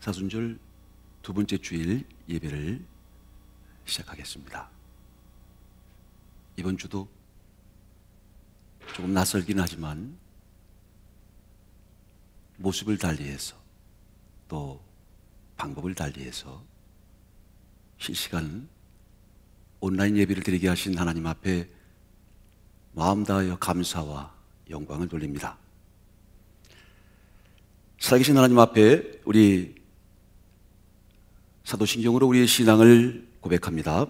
사순절 두 번째 주일 예배를 시작하겠습니다. 이번 주도 조금 낯설긴 하지만 모습을 달리해서 또 방법을 달리해서 실시간 온라인 예배를 드리게 하신 하나님 앞에 마음 다하여 감사와 영광을 돌립니다. 살아계신 하나님 앞에 우리 사도신경으로 우리의 신앙을 고백합니다.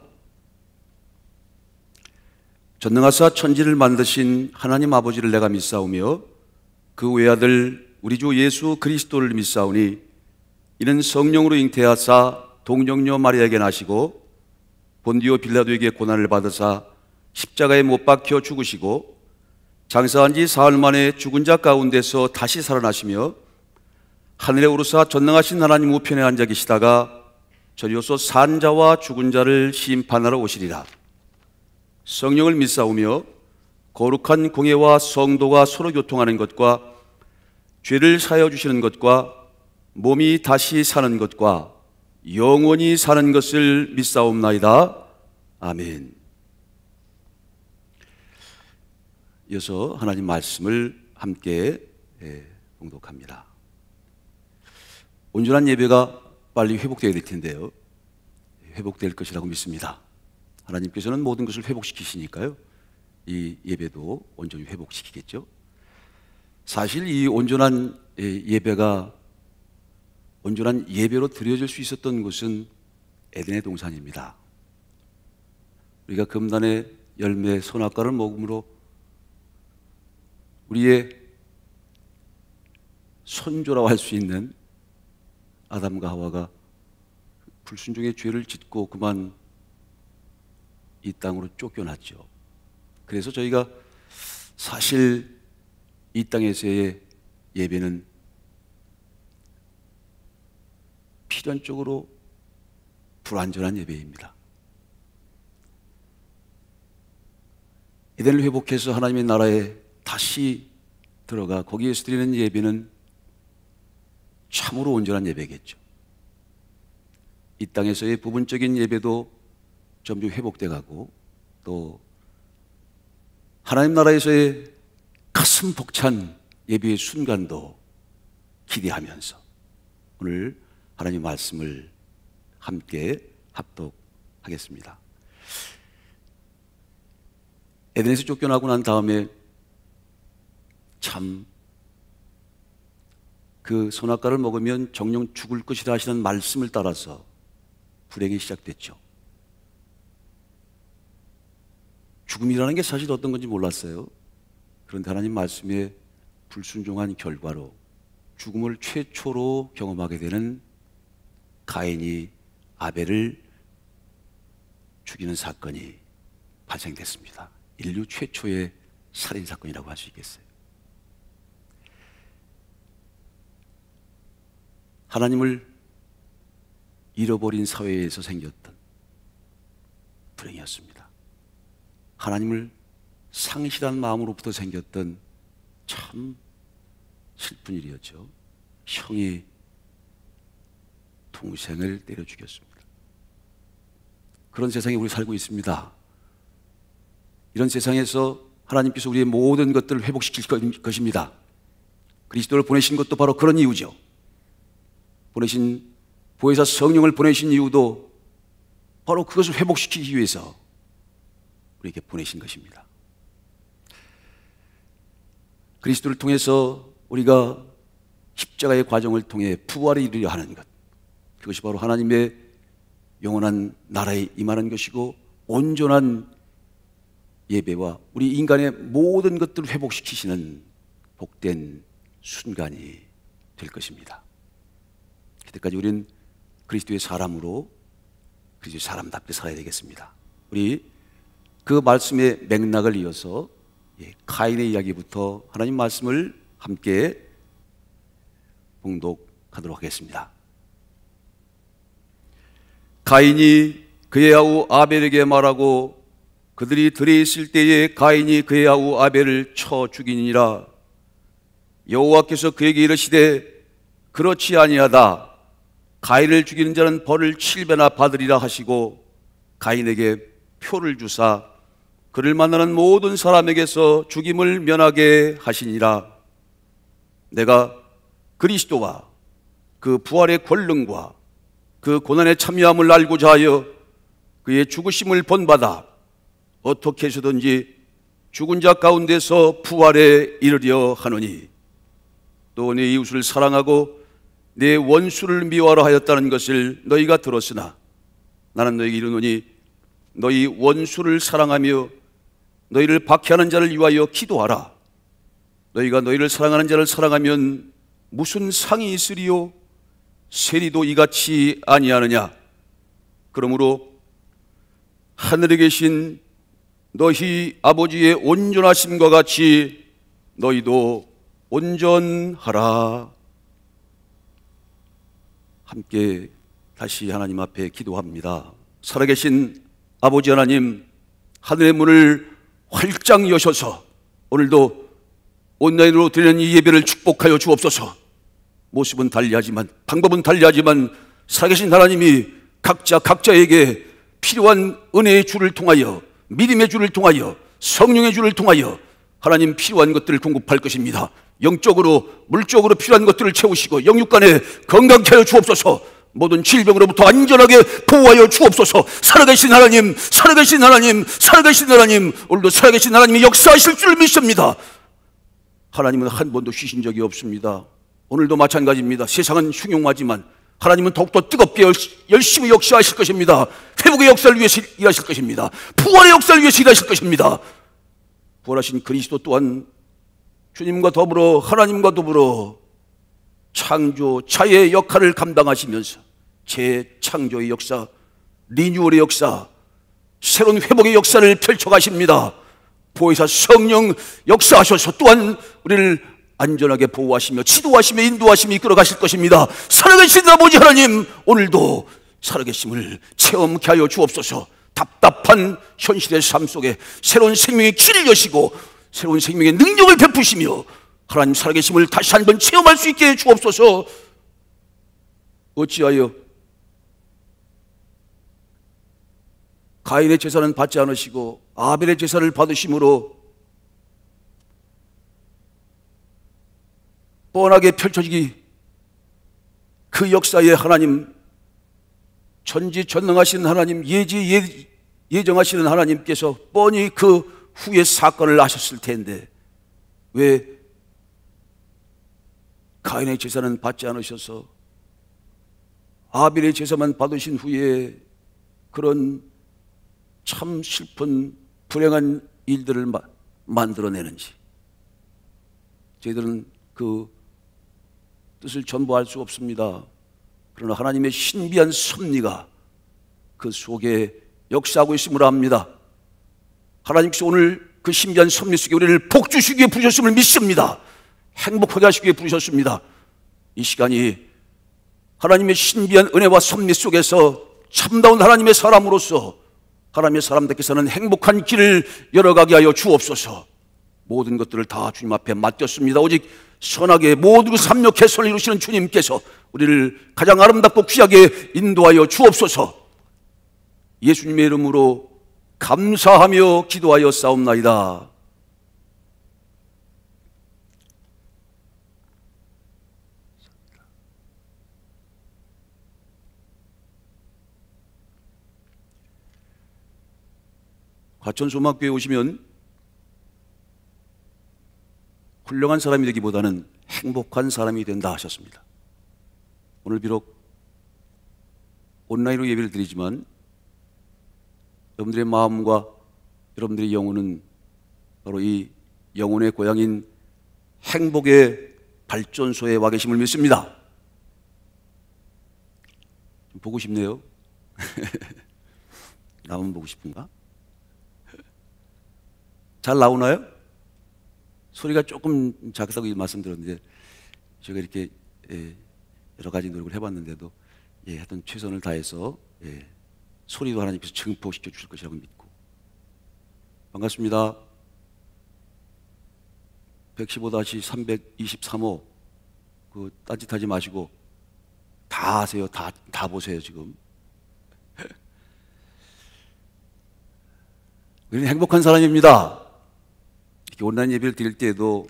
전능하사 천지를 만드신 하나님 아버지를 내가 믿사오며 그 외아들 우리 주 예수 그리스도를 믿사오니 이는 성령으로 잉태하사 동정녀 마리아에게 나시고 본디오 빌라도에게 고난을 받으사 십자가에 못 박혀 죽으시고 장사한 지 사흘 만에 죽은 자 가운데서 다시 살아나시며 하늘에 오르사 전능하신 하나님 우편에 앉아 계시다가 저리로서 산 자와 죽은 자를 심판하러 오시리라. 성령을 믿사오며 거룩한 공예와 성도가 서로 교통하는 것과 죄를 사하여 주시는 것과 몸이 다시 사는 것과 영원히 사는 것을 믿사옵나이다. 아멘. 이어서 하나님 말씀을 함께 봉독합니다. 온전한 예배가 빨리 회복되어야 될 텐데요, 회복될 것이라고 믿습니다. 하나님께서는 모든 것을 회복시키시니까요, 이 예배도 온전히 회복시키겠죠. 사실 이 온전한 예배가 온전한 예배로 드려질 수 있었던 곳은 에덴의 동산입니다. 우리가 금단의 열매 선악과를 먹음으로 우리의 손조라고 할 수 있는 아담과 하와가 불순종의 죄를 짓고 그만 이 땅으로 쫓겨났죠. 그래서 저희가 사실 이 땅에서의 예배는 필연적으로 불완전한 예배입니다. 에덴을 회복해서 하나님의 나라에 다시 들어가 거기에서 드리는 예배는 참으로 온전한 예배겠죠. 이 땅에서의 부분적인 예배도 점점 회복돼 가고 또 하나님 나라에서의 가슴 벅찬 예배의 순간도 기대하면서 오늘 하나님 말씀을 함께 합독하겠습니다. 에덴에서 쫓겨나고 난 다음에 참 그 선악과를 먹으면 정령 죽을 것이라 하시는 말씀을 따라서 불행이 시작됐죠. 죽음이라는 게 사실 어떤 건지 몰랐어요. 그런데 하나님 말씀에 불순종한 결과로 죽음을 최초로 경험하게 되는 가인이 아벨을 죽이는 사건이 발생됐습니다. 인류 최초의 살인사건이라고 할 수 있겠어요. 하나님을 잃어버린 사회에서 생겼던 불행이었습니다. 하나님을 상실한 마음으로부터 생겼던 참 슬픈 일이었죠. 형이 동생을 때려 죽였습니다. 그런 세상에 우리 살고 있습니다. 이런 세상에서 하나님께서 우리의 모든 것들을 회복시킬 것입니다. 그리스도를 보내신 것도 바로 그런 이유죠. 보혜사 성령을 보내신 이유도 바로 그것을 회복시키기 위해서 우리에게 보내신 것입니다. 그리스도를 통해서 우리가 십자가의 과정을 통해 부활을 이루려 하는 것, 그것이 바로 하나님의 영원한 나라에 임하는 것이고 온전한 예배와 우리 인간의 모든 것들을 회복시키시는 복된 순간이 될 것입니다. 그때까지 우리는 그리스도의 사람으로 그리스도의 사람답게 살아야 되겠습니다. 우리 그 말씀의 맥락을 이어서 가인의 이야기부터 하나님 말씀을 함께 봉독하도록 하겠습니다. 가인이 그의 아우 아벨에게 말하고 그들이 들에 있을 때에 가인이 그의 아우 아벨을 쳐 죽이니라. 여호와께서 그에게 이르시되 그렇지 아니하다. 가인을 죽이는 자는 벌을 7배나 받으리라 하시고 가인에게 표를 주사 그를 만나는 모든 사람에게서 죽임을 면하게 하시니라. 내가 그리스도와 그 부활의 권능과 그 고난의 참여함을 알고자 하여 그의 죽으심을 본받아 어떻게 해서든지 죽은 자 가운데서 부활에 이르려 하노니 또 내 이웃을 사랑하고 내 원수를 미워하라 하였다는 것을 너희가 들었으나 나는 너희에게 이르노니 너희 원수를 사랑하며 너희를 박해하는 자를 위하여 기도하라. 너희가 너희를 사랑하는 자를 사랑하면 무슨 상이 있으리요? 세리도 이같이 아니하느냐? 그러므로 하늘에 계신 너희 아버지의 온전하심과 같이 너희도 온전하라. 함께 다시 하나님 앞에 기도합니다. 살아계신 아버지 하나님, 하늘의 문을 활짝 여셔서 오늘도 온라인으로 드리는 이 예배를 축복하여 주옵소서. 모습은 달리하지만, 방법은 달리하지만 살아계신 하나님이 각자에게 필요한 은혜의 줄을 통하여, 믿음의 줄을 통하여, 성령의 줄을 통하여 하나님 필요한 것들을 공급할 것입니다. 영적으로, 물적으로 필요한 것들을 채우시고 영육간에 건강케 하여 주옵소서. 모든 질병으로부터 안전하게 보호하여 주옵소서. 살아계신 하나님, 살아계신 하나님, 살아계신 하나님, 오늘도 살아계신 하나님이 역사하실 줄 믿습니다. 하나님은 한 번도 쉬신 적이 없습니다. 오늘도 마찬가지입니다. 세상은 흉흉하지만 하나님은 더욱더 뜨겁게 열심히 역사하실 것입니다. 회복의 역사를 위해서 일하실 것입니다. 부활의 역사를 위해서 일하실 것입니다. 부활하신 그리스도 또한 주님과 더불어, 하나님과 더불어 창조자의 역할을 감당하시면서 재창조의 역사, 리뉴얼의 역사, 새로운 회복의 역사를 펼쳐가십니다. 보혜사 성령 역사하셔서 또한 우리를 안전하게 보호하시며 지도하시며 인도하시며 이끌어가실 것입니다. 살아계신 아버지 하나님, 오늘도 살아계심을 체험케 하여 주옵소서. 답답한 현실의 삶 속에 새로운 생명의 길을 여시고 새로운 생명의 능력을 베푸시며 하나님 살아계심을 다시 한번 체험할 수 있게 해 주옵소서. 어찌하여 가인의 제사는 받지 않으시고 아벨의 제사를 받으심으로 뻔하게 펼쳐지기, 그 역사에 하나님, 전지전능하신 하나님, 예정하시는 하나님께서 뻔히 그 후에 사건을 아셨을 텐데 왜 가인의 제사는 받지 않으셔서 아벨의 제사만 받으신 후에 그런 참 슬픈 불행한 일들을 만들어내는지 저희들은 그 뜻을 전부 알 수 없습니다. 그러나 하나님의 신비한 섭리가 그 속에 역사하고 있음을 압니다. 하나님께서 오늘 그 신비한 섭리 속에 우리를 복주시기 위해 부르셨음을 믿습니다. 행복하게 하시기 위해 부르셨습니다. 이 시간이 하나님의 신비한 은혜와 섭리 속에서 참다운 하나님의 사람으로서 하나님의 사람들께서는 행복한 길을 열어가게 하여 주옵소서. 모든 것들을 다 주님 앞에 맡겼습니다. 오직 선하게 모든 삼력 개선을 이루시는 주님께서 우리를 가장 아름답고 귀하게 인도하여 주옵소서. 예수님의 이름으로 감사하며 기도하여 싸움나이다. 과천소망교회 오시면 훌륭한 사람이 되기보다는 행복한 사람이 된다 하셨습니다. 오늘 비록 온라인으로 예배를 드리지만 여러분들의 마음과 여러분들의 영혼은 바로 이 영혼의 고향인 행복의 발전소에 와 계심을 믿습니다. 좀 보고 싶네요. 나만 보고 싶은가? 잘 나오나요? 소리가 조금 작다고 말씀드렸는데 제가 이렇게 여러 가지 노력을 해봤는데도 하여튼 최선을 다해서 소리도 하나님께서 증폭시켜 주실 것이라고 믿고 반갑습니다. 115-323호 그 딴짓하지 마시고 다 아세요. 다 보세요, 지금. 우리는 행복한 사람입니다. 이렇게 온라인 예배를 드릴 때에도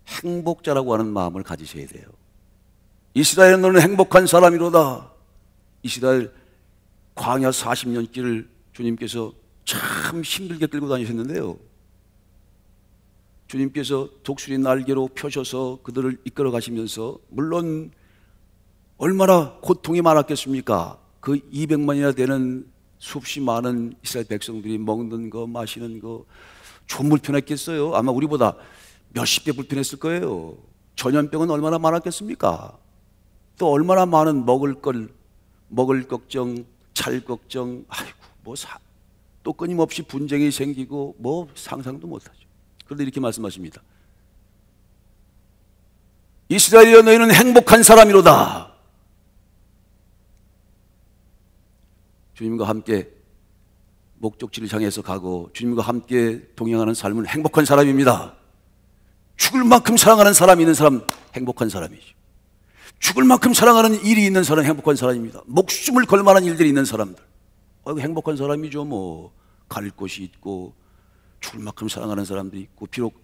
행복자라고 하는 마음을 가지셔야 돼요. 이스라엘 너는 행복한 사람이로다. 이스라엘 광야 40년 길을 주님께서 참 힘들게 끌고 다니셨는데요, 주님께서 독수리 날개로 펴셔서 그들을 이끌어 가시면서 물론 얼마나 고통이 많았겠습니까? 그 200만이나 되는 수없이 많은 이스라엘 백성들이 먹는 거 마시는 거 좀 불편했겠어요. 아마 우리보다 몇십 배 불편했을 거예요. 전염병은 얼마나 많았겠습니까? 또 얼마나 많은 먹을 걱정, 잘 걱정, 아이고 또 끊임없이 분쟁이 생기고 상상도 못하죠. 그런데 이렇게 말씀하십니다. 이스라엘이여 너희는 행복한 사람이로다. 주님과 함께 목적지를 향해서 가고 주님과 함께 동행하는 삶은 행복한 사람입니다. 죽을 만큼 사랑하는 사람이 있는 사람 행복한 사람이죠. 죽을 만큼 사랑하는 일이 있는 사람은 행복한 사람입니다. 목숨을 걸 만한 일들이 있는 사람들 행복한 사람이죠. 갈 곳이 있고 죽을 만큼 사랑하는 사람들이 있고, 비록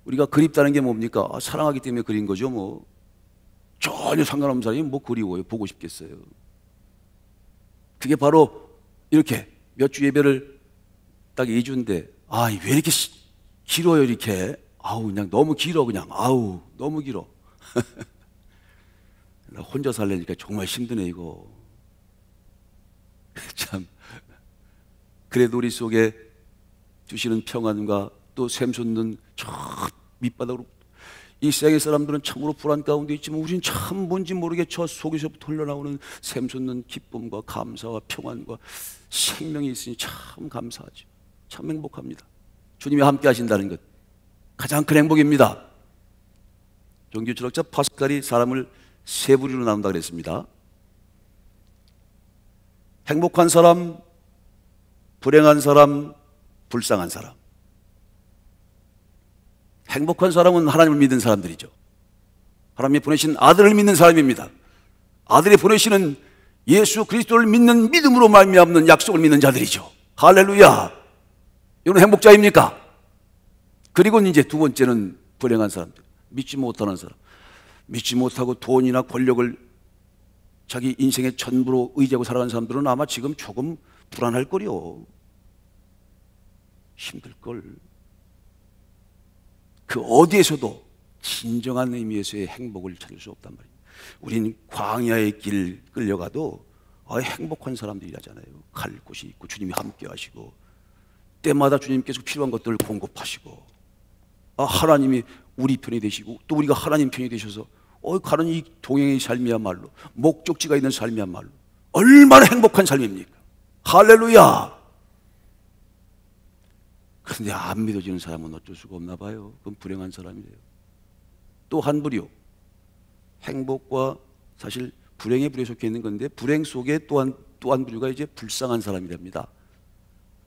우리가 그립다는 게 뭡니까? 사랑하기 때문에 그린 거죠. 전혀 상관없는 사람이 그리워요. 보고 싶겠어요. 그게 바로 이렇게 몇 주 예배를 딱 2주인데 왜 이렇게 길어요 이렇게. 그냥 너무 길어. 너무 길어. 나 혼자 살려니까 정말 힘드네 이거. 참, 그래도 우리 속에 주시는 평안과 또 샘솟는 저 밑바닥으로, 이 세상의 사람들은 참으로 불안 가운데 있지만 우리는 참 뭔지 모르게 저 속에서부터 흘러나오는 샘솟는 기쁨과 감사와 평안과 생명이 있으니 참 감사하죠. 참 행복합니다. 주님이 함께 하신다는 것 가장 큰 행복입니다. 종교 철학자 파스칼이 사람을 세 부류로 나눈다 그랬습니다. 행복한 사람, 불행한 사람, 불쌍한 사람. 행복한 사람은 하나님을 믿는 사람들이죠. 하나님이 보내신 아들을 믿는 사람입니다. 아들이 보내시는 예수 그리스도를 믿는 믿음으로 말미암는 약속을 믿는 자들이죠. 할렐루야. 이건 행복자입니까? 그리고 이제 두 번째는 불행한 사람들, 믿지 못하는 사람. 믿지 못하고 돈이나 권력을 자기 인생의 전부로 의지하고 살아가는 사람들은 아마 지금 조금 불안할 거요. 힘들걸. 그 어디에서도 진정한 의미에서의 행복을 찾을 수 없단 말이에요. 우린 광야의 길 끌려가도 행복한 사람들이라잖아요. 갈 곳이 있고 주님이 함께 하시고 때마다 주님께서 필요한 것들을 공급하시고 하나님이 우리 편이 되시고 또 우리가 하나님 편이 되셔서 가는 이 동행의 삶이야말로, 목적지가 있는 삶이야말로 얼마나 행복한 삶입니까? 할렐루야. 그런데 안 믿어지는 사람은 어쩔 수가 없나 봐요. 그건 불행한 사람이래요. 또 한 부류, 행복과 사실 불행의 부류에 속해 있는 건데 불행 속에 또 한 부류가 이제 불쌍한 사람이랍니다.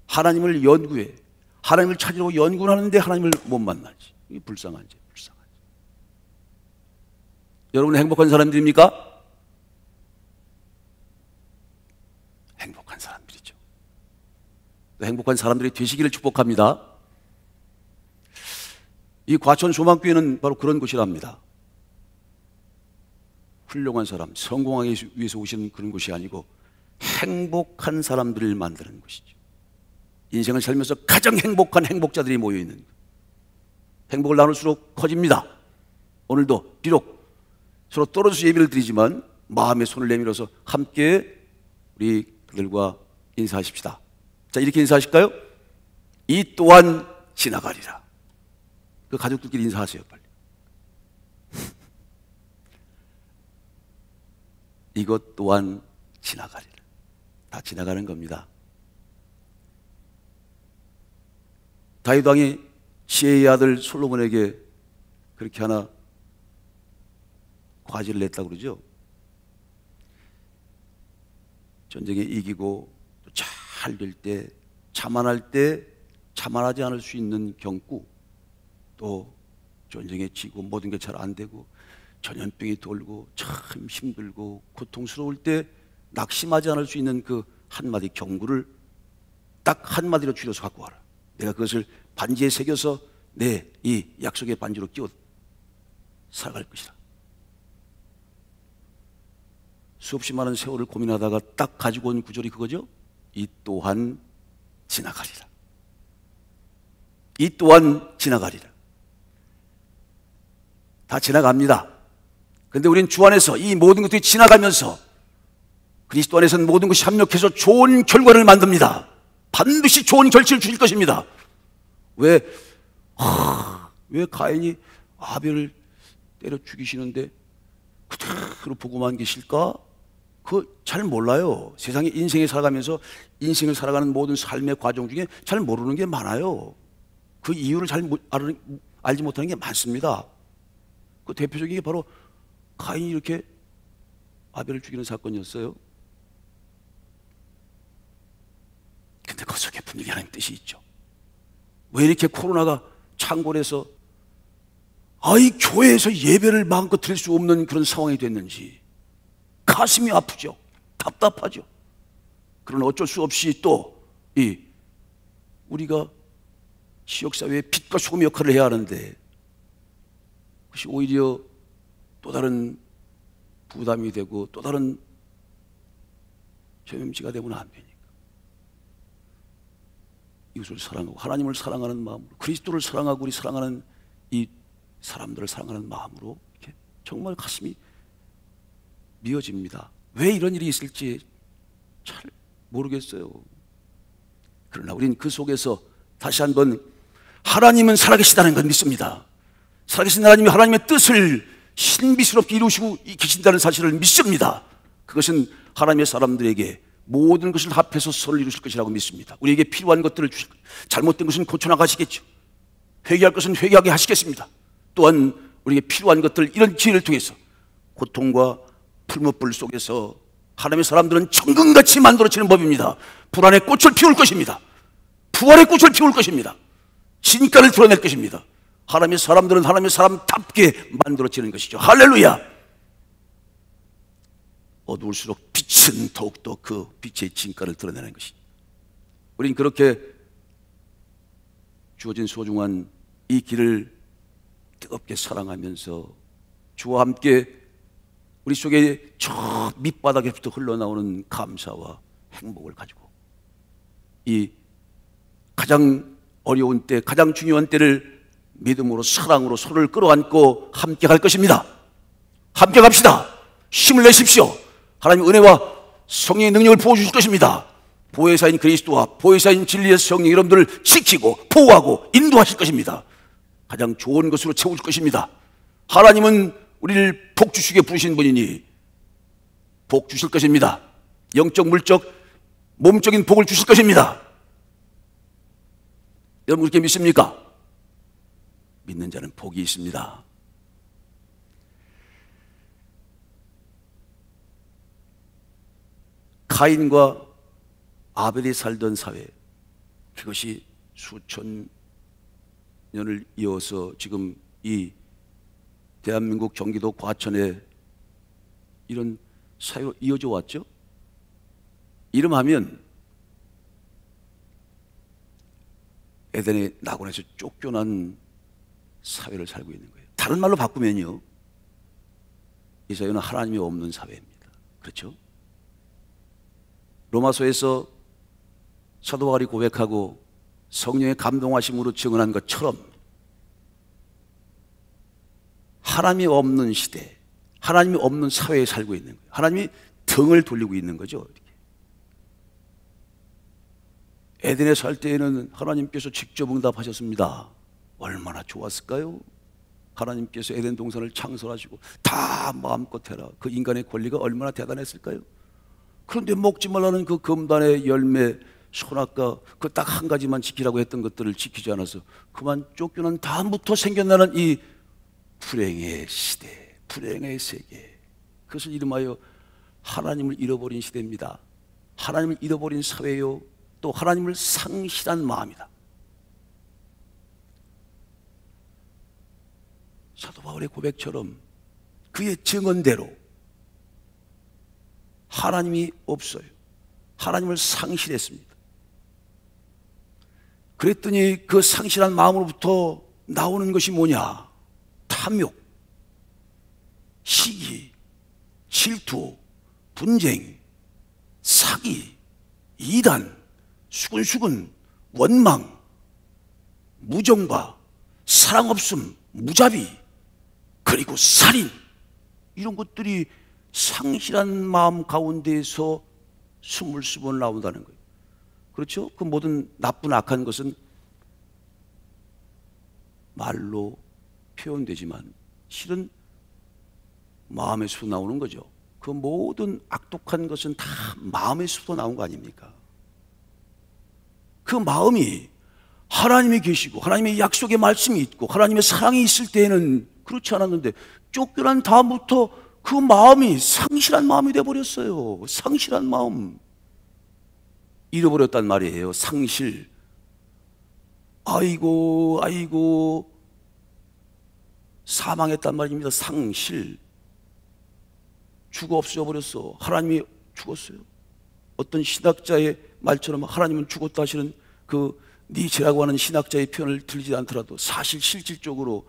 하나님을 연구해, 하나님을 찾으려고 연구를 하는데 하나님을 못 만나지. 이게 불쌍하지. 여러분은 행복한 사람들입니까? 행복한 사람들이죠. 또 행복한 사람들이 되시기를 축복합니다. 이 과천 소망교회는 바로 그런 곳이랍니다. 훌륭한 사람, 성공하기 위해서 오시는 그런 곳이 아니고 행복한 사람들을 만드는 곳이죠. 인생을 살면서 가장 행복한 행복자들이 모여있는 것. 행복을 나눌수록 커집니다. 오늘도 비록 서로 떨어져서 예배를 드리지만 마음의 손을 내밀어서 함께 우리 그들과 인사하십시다. 자, 이렇게 인사하실까요? 이 또한 지나가리라. 그 가족들끼리 인사하세요, 빨리. 이것 또한 지나가리라. 다 지나가는 겁니다. 다윗 왕이 시므이의 아들 솔로몬에게 그렇게 하나 과제를 냈다고 그러죠. 전쟁에 이기고 잘 될 때, 자만할 때 자만하지 않을 수 있는 경구, 또 전쟁에 지고 모든 게 잘 안 되고 전염병이 돌고 참 힘들고 고통스러울 때 낙심하지 않을 수 있는 그 한마디 경고를 딱 한마디로 줄여서 갖고 와라. 내가 그것을 반지에 새겨서 내 이 약속의 반지로 끼워 살아갈 것이다. 수없이 많은 세월을 고민하다가 딱 가지고 온 구절이 그거죠. 이 또한 지나가리라. 이 또한 지나가리라. 다 지나갑니다. 그런데 우리는 주 안에서 이 모든 것들이 지나가면서 그리스도 안에서는 모든 것이 합력해서 좋은 결과를 만듭니다. 반드시 좋은 결실을 주실 것입니다. 왜 가인이 아벨을 때려 죽이시는데 그대로 보고만 계실까? 그거 잘 몰라요. 세상에 인생에 살아가면서 인생을 살아가는 모든 삶의 과정 중에 잘 모르는 게 많아요. 그 이유를 잘 알지 못하는 게 많습니다. 그 대표적인 게 바로 가인이 이렇게 아벨을 죽이는 사건이었어요. 근데 그 속에 분명히 하나님 뜻이 있죠. 왜 이렇게 코로나가 창궐해서 이 교회에서 예배를 마음껏 드릴 수 없는 그런 상황이 됐는지 가슴이 아프죠. 답답하죠. 그러나 어쩔 수 없이 또 우리가 지역사회의 빛과 소금의 역할을 해야 하는데 그것이 오히려 또 다른 부담이 되고 또 다른 전염지가 되면 안 되니까 이웃을 사랑하고 하나님을 사랑하는 마음으로 그리스도를 사랑하고 우리 사랑하는 이 사람들을 사랑하는 마음으로 이렇게 정말 가슴이 미어집니다. 왜 이런 일이 있을지 잘 모르겠어요. 그러나 우리는 그 속에서 다시 한번 하나님은 살아계시다는 걸 믿습니다. 살아계신 하나님이 하나님의 뜻을 신비스럽게 이루시고 계신다는 사실을 믿습니다. 그것은 하나님의 사람들에게 모든 것을 합해서 선을 이루실 것이라고 믿습니다. 우리에게 필요한 것들을 주실 것입니다. 잘못된 것은 고쳐나가시겠죠. 회개할 것은 회개하게 하시겠습니다. 또한 우리에게 필요한 것들 이런 기회를 통해서 고통과 풀무불 속에서 하나님의 사람들은 정금같이 만들어지는 법입니다. 불안의 꽃을 피울 것입니다. 부활의 꽃을 피울 것입니다. 진가를 드러낼 것입니다. 하나님의 사람들은 하나님의 사람답게 만들어지는 것이죠. 할렐루야. 어두울수록 빛은 더욱더 그 빛의 진가를 드러내는 것이죠. 우린 그렇게 주어진 소중한 이 길을 뜨겁게 사랑하면서 주와 함께 우리 속에 저 밑바닥에부터 흘러나오는 감사와 행복을 가지고 이 가장 어려운 때, 가장 중요한 때를 믿음으로 사랑으로 서로를 끌어안고 함께 갈 것입니다. 함께 갑시다. 힘을 내십시오. 하나님의 은혜와 성령의 능력을 부어주실 것입니다. 보혜사인 그리스도와 보혜사인 진리의 성령 여러분들을 지키고 보호하고 인도하실 것입니다. 가장 좋은 것으로 채워줄 것입니다. 하나님은 우리를 복 주시게 부르신 분이니 복 주실 것입니다. 영적, 물적, 몸적인 복을 주실 것입니다. 여러분 그렇게 믿습니까? 믿는 자는 복이 있습니다. 가인과 아벨이 살던 사회, 그것이 수천 년을 이어서 지금 이 대한민국 경기도 과천에 이런 사회로 이어져 왔죠. 이름하면 에덴의 낙원에서 쫓겨난 사회를 살고 있는 거예요. 다른 말로 바꾸면요, 이 사회는 하나님이 없는 사회입니다. 그렇죠? 로마서에서 사도 바울이 고백하고 성령의 감동하심으로 증언한 것처럼 하나님이 없는 시대, 하나님이 없는 사회에 살고 있는 거예요. 하나님이 등을 돌리고 있는 거죠. 이렇게. 에덴에 살 때에는 하나님께서 직접 응답하셨습니다. 얼마나 좋았을까요? 하나님께서 에덴 동산을 창설하시고 다 마음껏 해라. 그 인간의 권리가 얼마나 대단했을까요? 그런데 먹지 말라는 그 금단의 열매, 선악과 그 딱 한 가지만 지키라고 했던 것들을 지키지 않아서 그만 쫓겨난 다음부터 생겨나는 이 불행의 시대, 불행의 세계, 그것을 이름하여 하나님을 잃어버린 시대입니다. 하나님을 잃어버린 사회요, 또 하나님을 상실한 마음이다. 사도 바울의 고백처럼 그의 증언대로 하나님이 없어요. 하나님을 상실했습니다. 그랬더니 그 상실한 마음으로부터 나오는 것이 뭐냐? 탐욕, 시기, 질투, 분쟁, 사기, 이단, 수근수근, 원망, 무정과, 사랑 없음, 무자비, 그리고 살인, 이런 것들이 상실한 마음 가운데에서 스물스물 나온다는 거예요. 그렇죠? 그 모든 나쁜 악한 것은 말로 표현되지만 실은 마음에서 나오는 거죠. 그 모든 악독한 것은 다 마음에서 나온 거 아닙니까? 그 마음이 하나님이 계시고 하나님의 약속의 말씀이 있고 하나님의 사랑이 있을 때에는 그렇지 않았는데 쫓겨난 다음부터 그 마음이 상실한 마음이 되어버렸어요. 상실한 마음. 잃어버렸단 말이에요. 상실. 아이고 아이고 사망했단 말입니다. 상실. 죽어 없어져 버렸어. 하나님이 죽었어요. 어떤 신학자의 말처럼 하나님은 죽었다 하시는 그 니체라고 하는 신학자의 표현을 들리지 않더라도 사실 실질적으로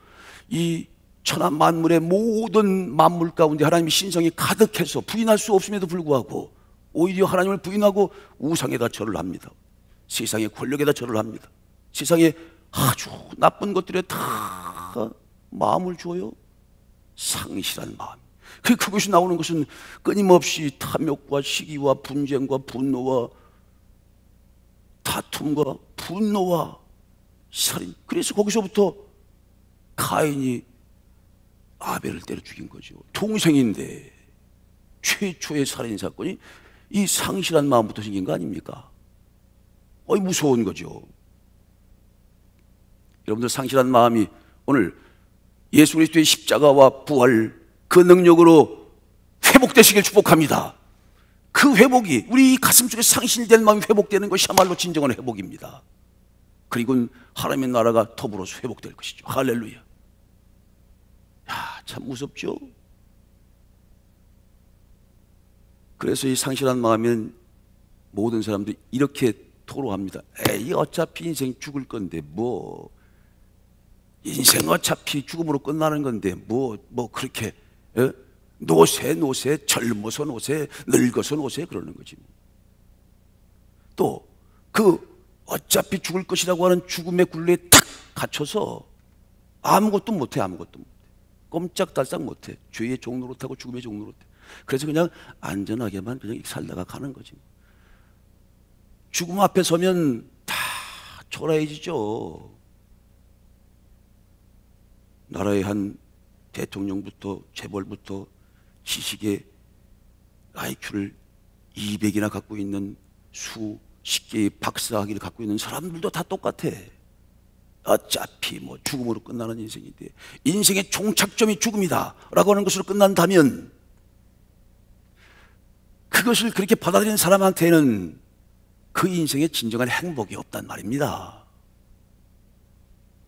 이 천하 만물의 모든 만물 가운데 하나님의 신성이 가득해서 부인할 수 없음에도 불구하고 오히려 하나님을 부인하고 우상에다 절을 합니다. 세상의 권력에다 절을 합니다. 세상에 아주 나쁜 것들에 다 마음을 주어요. 상실한 마음. 그것이 나오는 것은 끊임없이 탐욕과 시기와 분쟁과 분노와 다툼과 분노와 살인. 그래서 거기서부터 가인이 아벨을 때려 죽인 거죠. 동생인데 최초의 살인 사건이 이 상실한 마음부터 생긴 거 아닙니까? 무서운 거죠. 여러분들 상실한 마음이 오늘 예수 그리스도의 십자가와 부활 그 능력으로 회복되시길 축복합니다. 그 회복이 우리 가슴 속에 상실된 마음이 회복되는 것이야말로 진정한 회복입니다. 그리고 하나님의 나라가 더불어서 회복될 것이죠. 할렐루야. 참 무섭죠? 그래서 이 상실한 마음은 모든 사람들이 이렇게 토로합니다. 에이, 어차피 인생 죽을 건데 뭐 인생 어차피 죽음으로 끝나는 건데 뭐 그렇게 노세 젊어서 노세 늙어서 노세 그러는 거지. 또 그 어차피 죽을 것이라고 하는 죽음의 굴레에 탁 갇혀서 아무것도 못해. 꼼짝달싹 못해. 죄의 종노릇하고 죽음의 종노릇해. 그래서 그냥 안전하게만 그냥 살다가 가는 거지. 죽음 앞에 서면 다 초라해지죠. 나라의 한 대통령부터 재벌부터 지식의 IQ를 200이나 갖고 있는 수십 개의 박사학위를 갖고 있는 사람들도 다 똑같아. 어차피 뭐 죽음으로 끝나는 인생인데 인생의 종착점이 죽음이다 라고 하는 것으로 끝난다면 그것을 그렇게 받아들이는 사람한테는 그 인생에 진정한 행복이 없단 말입니다.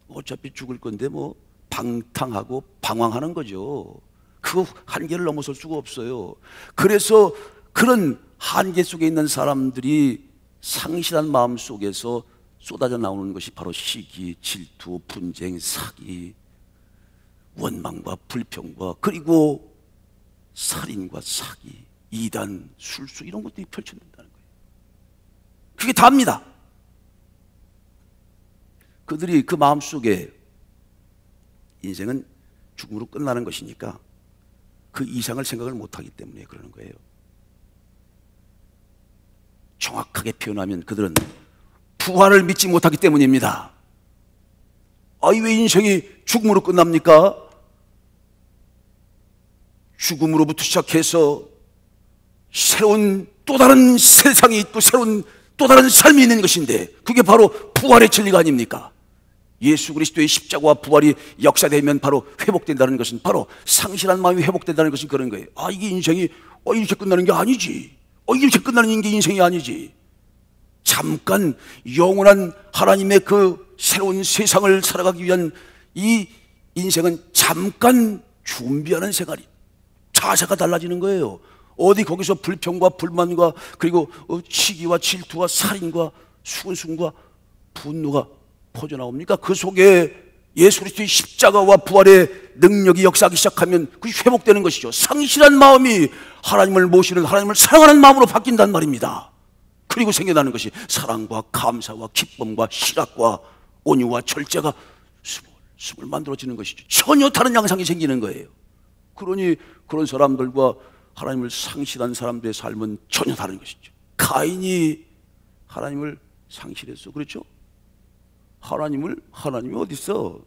어차피 죽을 건데 뭐 방탕하고 방황하는 거죠. 그 한계를 넘어설 수가 없어요. 그래서 그런 한계 속에 있는 사람들이 상실한 마음 속에서 쏟아져 나오는 것이 바로 시기, 질투, 분쟁, 사기, 원망과 불평과 그리고 살인과 사기, 이단, 술수 이런 것들이 펼쳐진다는 거예요. 그게 다입니다. 그들이 그 마음속에 인생은 죽음으로 끝나는 것이니까 그 이상을 생각을 못하기 때문에 그러는 거예요. 정확하게 표현하면 그들은 부활을 믿지 못하기 때문입니다. 왜 인생이 죽음으로 끝납니까? 죽음으로부터 시작해서 새로운 또 다른 세상이 있고 새로운 또 다른 삶이 있는 것인데 그게 바로 부활의 진리가 아닙니까? 예수 그리스도의 십자가와 부활이 역사되면 바로 회복된다는 것은 바로 상실한 마음이 회복된다는 것은 그런 거예요. 이게 인생이 이렇게 끝나는 게 아니지. 이렇게 끝나는 게 인생이 아니지. 잠깐 영원한 하나님의 그 새로운 세상을 살아가기 위한 이 인생은 잠깐 준비하는 생활이 자세가 달라지는 거예요. 어디 거기서 불평과 불만과 그리고 시기와 질투와 살인과 수군승과 분노가 퍼져나옵니까? 그 속에 예수 그리스도의 십자가와 부활의 능력이 역사하기 시작하면 그것이 회복되는 것이죠. 상실한 마음이 하나님을 모시는, 하나님을 사랑하는 마음으로 바뀐단 말입니다. 그리고 생겨나는 것이 사랑과 감사와 기쁨과 실학과 온유와 절제가 스물 만들어지는 것이죠. 전혀 다른 양상이 생기는 거예요. 그러니 그런 사람들과 하나님을 상실한 사람들의 삶은 전혀 다른 것이죠. 가인이 하나님을 상실했어. 그렇죠? 하나님이 어디 있어?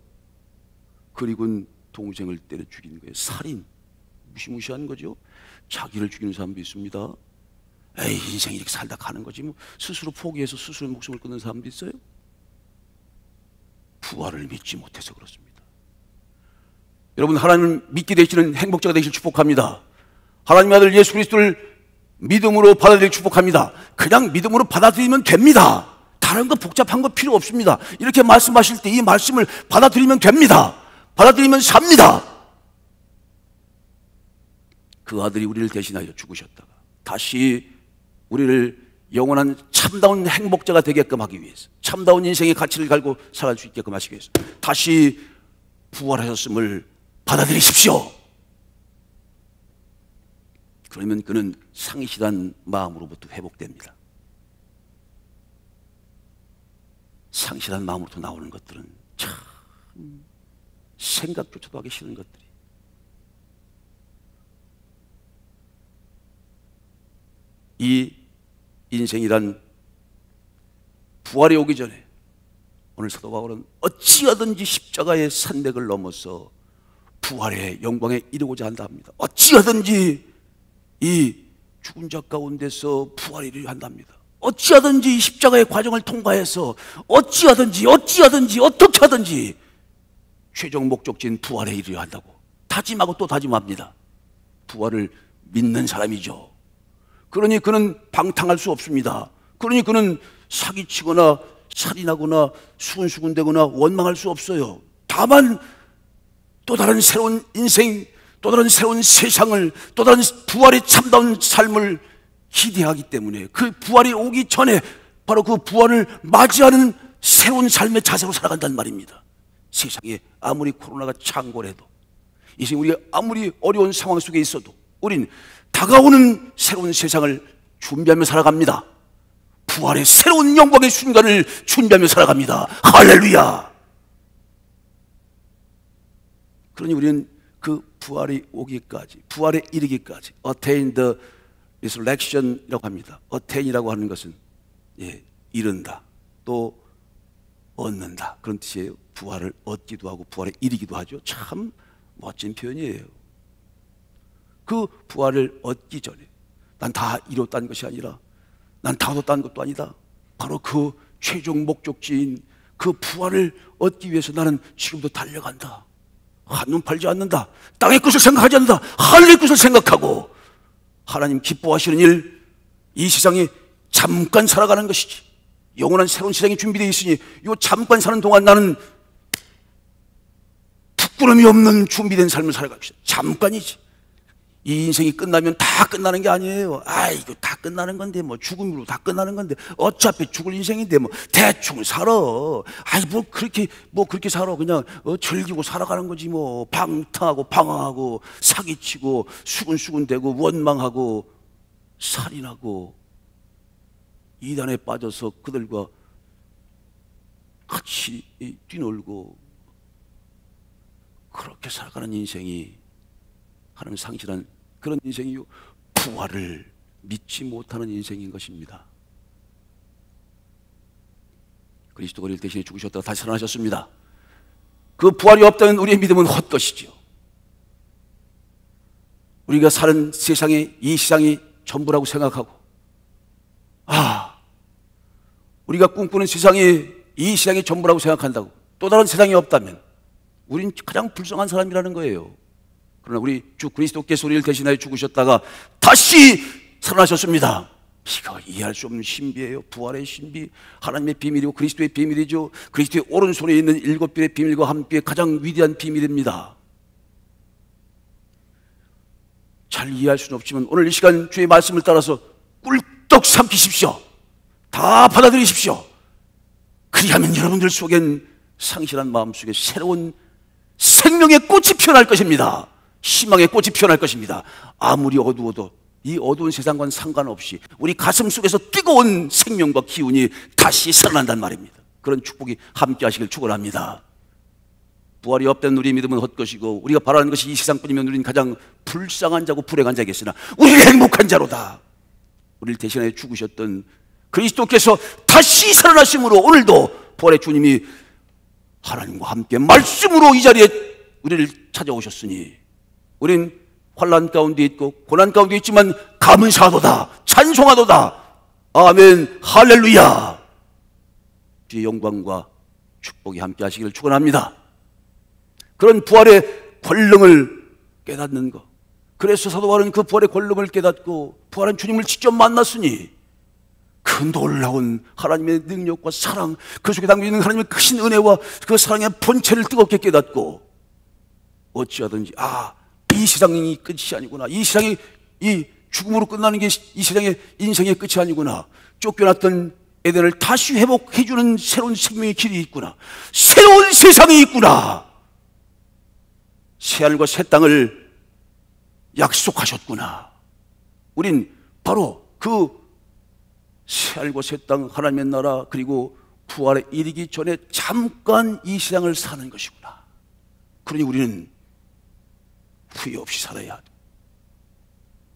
그리고는 동생을 때려 죽이는 거예요. 살인, 무시무시한 거죠. 자기를 죽이는 사람도 있습니다. 에이, 인생 이렇게 살다 가는 거지 뭐. 스스로 포기해서 스스로 목숨을 끊는 사람도 있어요. 부활을 믿지 못해서 그렇습니다. 여러분, 하나님을 믿게 되시는 행복자가 되시길 축복합니다. 하나님의 아들 예수 그리스도를 믿음으로 받아들이길 축복합니다. 그냥 믿음으로 받아들이면 됩니다. 다른 거 복잡한 거 필요 없습니다. 이렇게 말씀하실 때 이 말씀을 받아들이면 됩니다. 받아들이면 삽니다. 그 아들이 우리를 대신하여 죽으셨다가 다시 우리를 영원한 참다운 행복자가 되게끔 하기 위해서, 참다운 인생의 가치를 갈고 살아갈 수 있게끔 하시기 위해서 다시 부활하셨음을 받아들이십시오. 그러면 그는 상실한 마음으로부터 회복됩니다. 상실한 마음으로부터 나오는 것들은 참 생각조차도 하기 싫은 것들이, 이 인생이란 부활이 오기 전에 오늘 사도 바울은 어찌하든지 십자가의 산맥을 넘어서 부활의 영광에 이르고자 한다 합니다. 어찌하든지 이 죽은 자 가운데서 부활에 이르려 한답니다. 어찌하든지 이 십자가의 과정을 통과해서 어찌하든지 어떻게 하든지 최종 목적지인 부활에 이르려 한다고 다짐하고 또 다짐합니다. 부활을 믿는 사람이죠. 그러니 그는 방탕할 수 없습니다. 그러니 그는 사기치거나 살인하거나 수군수군되거나 원망할 수 없어요. 다만 또 다른 새로운 인생, 또 다른 새로운 세상을, 또 다른 부활의 참다운 삶을 기대하기 때문에 그 부활이 오기 전에 바로 그 부활을 맞이하는 새로운 삶의 자세로 살아간단 말입니다. 세상에 아무리 코로나가 창궐해도, 이 시간 우리가 아무리 어려운 상황 속에 있어도 우린 다가오는 새로운 세상을 준비하며 살아갑니다. 부활의 새로운 영광의 순간을 준비하며 살아갑니다. 할렐루야. 그러니 우리는 그 부활이 오기까지, 부활에 이르기까지 attain the resurrection이라고 합니다. attain이라고 하는 것은 이른다, 또 얻는다, 그런 뜻이에요. 부활을 얻기도 하고 부활에 이르기도 하죠. 참 멋진 표현이에요. 그 부활을 얻기 전에 난 다 이뤘다는 것이 아니라, 난 다 얻었다는 것도 아니다. 바로 그 최종 목적지인 그 부활을 얻기 위해서 나는 지금도 달려간다. 한눈 팔지 않는다. 땅의 것을 생각하지 않는다. 하늘의 것을 생각하고 하나님 기뻐하시는 일, 이 세상에 잠깐 살아가는 것이지 영원한 새로운 세상이 준비되어 있으니 이 잠깐 사는 동안 나는 부끄러움이 없는 준비된 삶을 살아갑시다. 잠깐이지. 이 인생이 끝나면 다 끝나는 게 아니에요. 이거 다 끝나는 건데, 뭐 죽음으로 다 끝나는 건데, 어차피 죽을 인생인데 뭐 대충 살아. 뭐 그렇게 살아. 그냥 즐기고 살아가는 거지 뭐. 방탕하고 방황하고 사기치고 수군수군대고 원망하고 살인하고 이단에 빠져서 그들과 같이 뛰놀고 그렇게 살아가는 인생이 하나님 상실한 그런 인생이요, 부활을 믿지 못하는 인생인 것입니다. 그리스도가 우리를 대신해 죽으셨다가 다시 살아나셨습니다. 그 부활이 없다면 우리의 믿음은 헛것이지요. 우리가 사는 세상에 이 세상이 전부라고 생각하고, 우리가 꿈꾸는 세상이 이 세상이 전부라고 생각한다고, 또 다른 세상이 없다면 우린 가장 불쌍한 사람이라는 거예요. 그러나 우리 주 그리스도께서 우리를 대신하여 죽으셨다가 다시 살아나셨습니다. 이거 이해할 수 없는 신비예요. 부활의 신비, 하나님의 비밀이고 그리스도의 비밀이죠. 그리스도의 오른손에 있는 일곱 별의 비밀과 함께 가장 위대한 비밀입니다. 잘 이해할 수는 없지만 오늘 이 시간 주의 말씀을 따라서 꿀떡 삼키십시오. 다 받아들이십시오. 그리하면 여러분들 속엔 상실한 마음속에 새로운 생명의 꽃이 피어날 것입니다. 희망의 꽃이 피어날 것입니다. 아무리 어두워도 이 어두운 세상과는 상관없이 우리 가슴 속에서 뜨거운 생명과 기운이 다시 살아난단 말입니다. 그런 축복이 함께 하시길 축원합니다. 부활이 없다는 우리의 믿음은 헛것이고 우리가 바라는 것이 이 세상뿐이면 우리는 가장 불쌍한 자고 불행한 자겠으나 우리는 행복한 자로다. 우리를 대신하여 죽으셨던 그리스도께서 다시 살아나심으로 오늘도 부활의 주님이 하나님과 함께 말씀으로 이 자리에 우리를 찾아오셨으니 우린 환난 가운데 있고 고난 가운데 있지만 감사하도다, 찬송하도다. 아멘, 할렐루야. 주의 영광과 축복이 함께 하시기를 축원합니다. 그런 부활의 권능을 깨닫는 것, 그래서 사도 바울은 그 부활의 권능을 깨닫고 부활한 주님을 직접 만났으니 그 놀라운 하나님의 능력과 사랑, 그 속에 담겨 있는 하나님의 크신 은혜와 그 사랑의 본체를 뜨겁게 깨닫고 어찌하든지 이 세상이 끝이 아니구나, 이 세상이 이 죽음으로 끝나는 게 이 세상의 인생의 끝이 아니구나, 쫓겨났던 에덴을 다시 회복해주는 새로운 생명의 길이 있구나, 새로운 세상이 있구나, 새하늘과 새 땅을 약속하셨구나. 우린 바로 그 새하늘과 새 땅, 하나님의 나라, 그리고 부활에 이르기 전에 잠깐 이 세상을 사는 것이구나. 그러니 우리는 후회 없이 살아야 돼.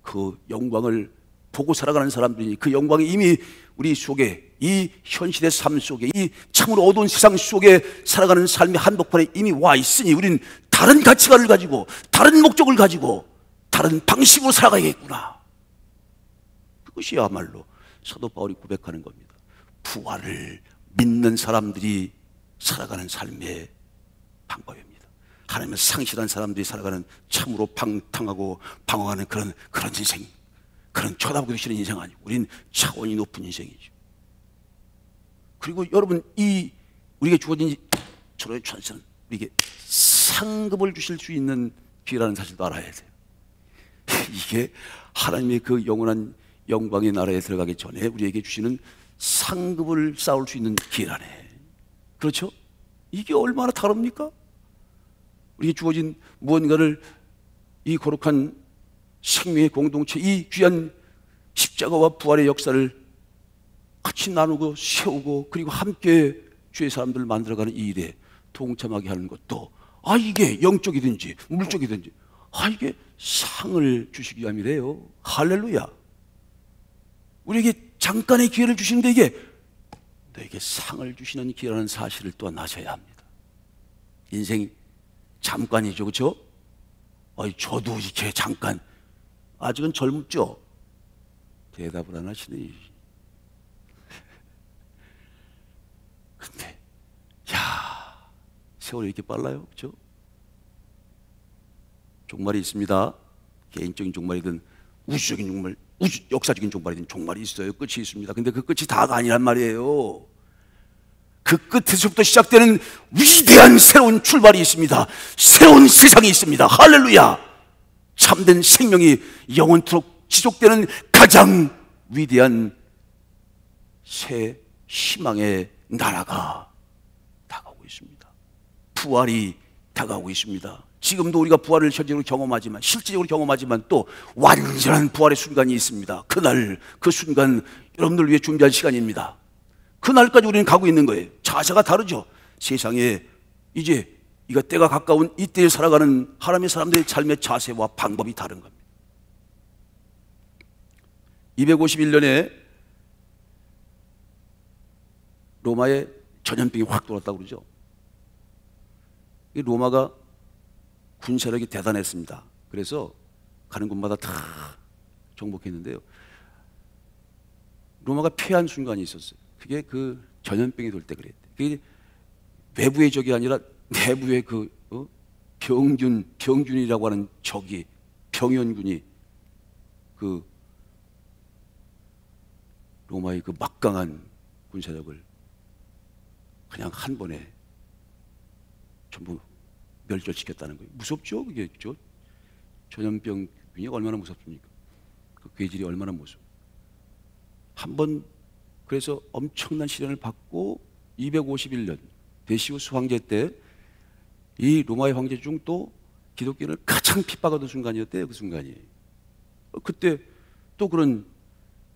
그 영광을 보고 살아가는 사람들이 그 영광이 이미 우리 속에, 이 현실의 삶 속에, 이 참으로 어두운 세상 속에 살아가는 삶의 한복판에 이미 와 있으니 우리는 다른 가치관을 가지고, 다른 목적을 가지고, 다른 방식으로 살아가야겠구나. 그것이야말로 사도 바울이 고백하는 겁니다. 부활을 믿는 사람들이 살아가는 삶의 방법입니다. 하나님을 상실한 사람들이 살아가는 참으로 방탕하고 방황하는 그런 인생, 그런 쳐다보기도 싫은 인생 아니고 우린 차원이 높은 인생이죠. 그리고 여러분, 이 우리에게 주어진 저의 천사는 우리에게 상급을 주실 수 있는 기회라는 사실도 알아야 돼요. 이게 하나님의 그 영원한 영광의 나라에 들어가기 전에 우리에게 주시는 상급을 쌓을 수 있는 기회라네. 그렇죠? 이게 얼마나 다릅니까? 우리에게 주어진 무언가를, 이 거룩한 생명의 공동체, 이 귀한 십자가와 부활의 역사를 같이 나누고 세우고 그리고 함께 주의 사람들을 만들어가는 이 일에 동참하게 하는 것도 이게 영적이든지 물적이든지 이게 상을 주시기 위함이래요. 할렐루야. 우리에게 잠깐의 기회를 주시는데 이게 너에게 상을 주시는 기회라는 사실을 또한 아셔야 합니다. 인생이 잠깐이죠, 그렇죠? 저도 이렇게 잠깐, 아직은 젊죠? 대답을 안 하시네. 근데 세월이 이렇게 빨라요, 그렇죠? 종말이 있습니다. 개인적인 종말이든 우주적인 종말, 역사적인 종말이든 종말이 있어요. 끝이 있습니다. 근데 그 끝이 다가 아니란 말이에요. 그 끝에서부터 시작되는 위대한 새로운 출발이 있습니다. 새로운 세상이 있습니다. 할렐루야. 참된 생명이 영원토록 지속되는 가장 위대한 새 희망의 나라가 다가오고 있습니다. 부활이 다가오고 있습니다. 지금도 우리가 부활을 현재적으로 경험하지만, 실질적으로 경험하지만 또 완전한 부활의 순간이 있습니다. 그날, 그 순간 여러분들 위해 준비한 시간입니다. 그날까지 우리는 가고 있는 거예요. 자세가 다르죠. 세상에 이제 이거 때가 가까운 이때에 살아가는 하나님의 사람들의 삶의 자세와 방법이 다른 겁니다. 251년에 로마에 전염병이 확 돌았다고 그러죠. 이 로마가 군사력이 대단했습니다. 그래서 가는 곳마다 다 정복했는데요. 로마가 패한 순간이 있었어요. 그게 그 전염병이 돌 때 그랬대. 그게 외부의 적이 아니라 내부의 그 병균이라고 하는 적이, 병연군이 그 로마의 그 막강한 군사력을 그냥 한 번에 전부 멸절시켰다는 거예요. 무섭죠, 그게. 전염병 기독교가 얼마나 무섭습니까? 그 괴질이 얼마나 무서워. 한번 그래서 엄청난 시련을 받고 251년 데시우스 황제 때 이 로마의 황제 중 또 기독교를 가장 핍박하던 순간이었대요. 그 순간이. 그때 또 그런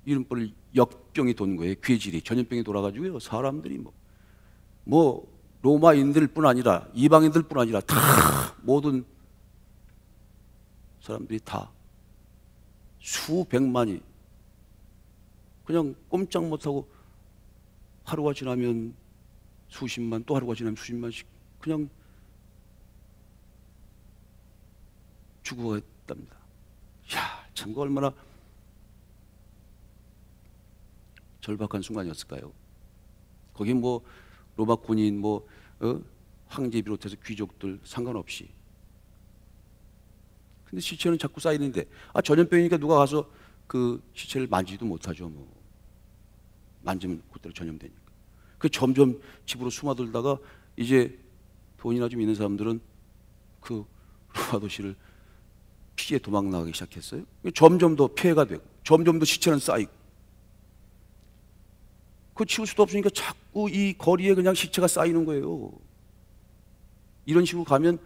이름벌 역병이 돈 거예요. 괴질이 전염병이 돌아가지고요. 사람들이 뭐 로마인들뿐 아니라 이방인들뿐 아니라 다 모든 사람들이 다 수백만이 그냥 꼼짝 못하고 하루가 지나면 수십만, 또 하루가 지나면 수십만씩 그냥 죽어갔답니다. 야, 참 그 얼마나 절박한 순간이었을까요? 거기 뭐 로마 군인, 황제 비롯해서 귀족들 상관없이. 근데 시체는 자꾸 쌓이는데, 전염병이니까 누가 가서 그 시체를 만지지도 못하죠. 만지면 그대로 전염되니까. 그 점점 집으로 숨어들다가 이제 돈이나 좀 있는 사람들은 그 로마 도시를 피해 도망 나가기 시작했어요. 점점 더 피해가 되고, 점점 더 시체는 쌓이고. 그 치울 수도 없으니까 자꾸 이 거리에 그냥 시체가 쌓이는 거예요. 이런 식으로 가면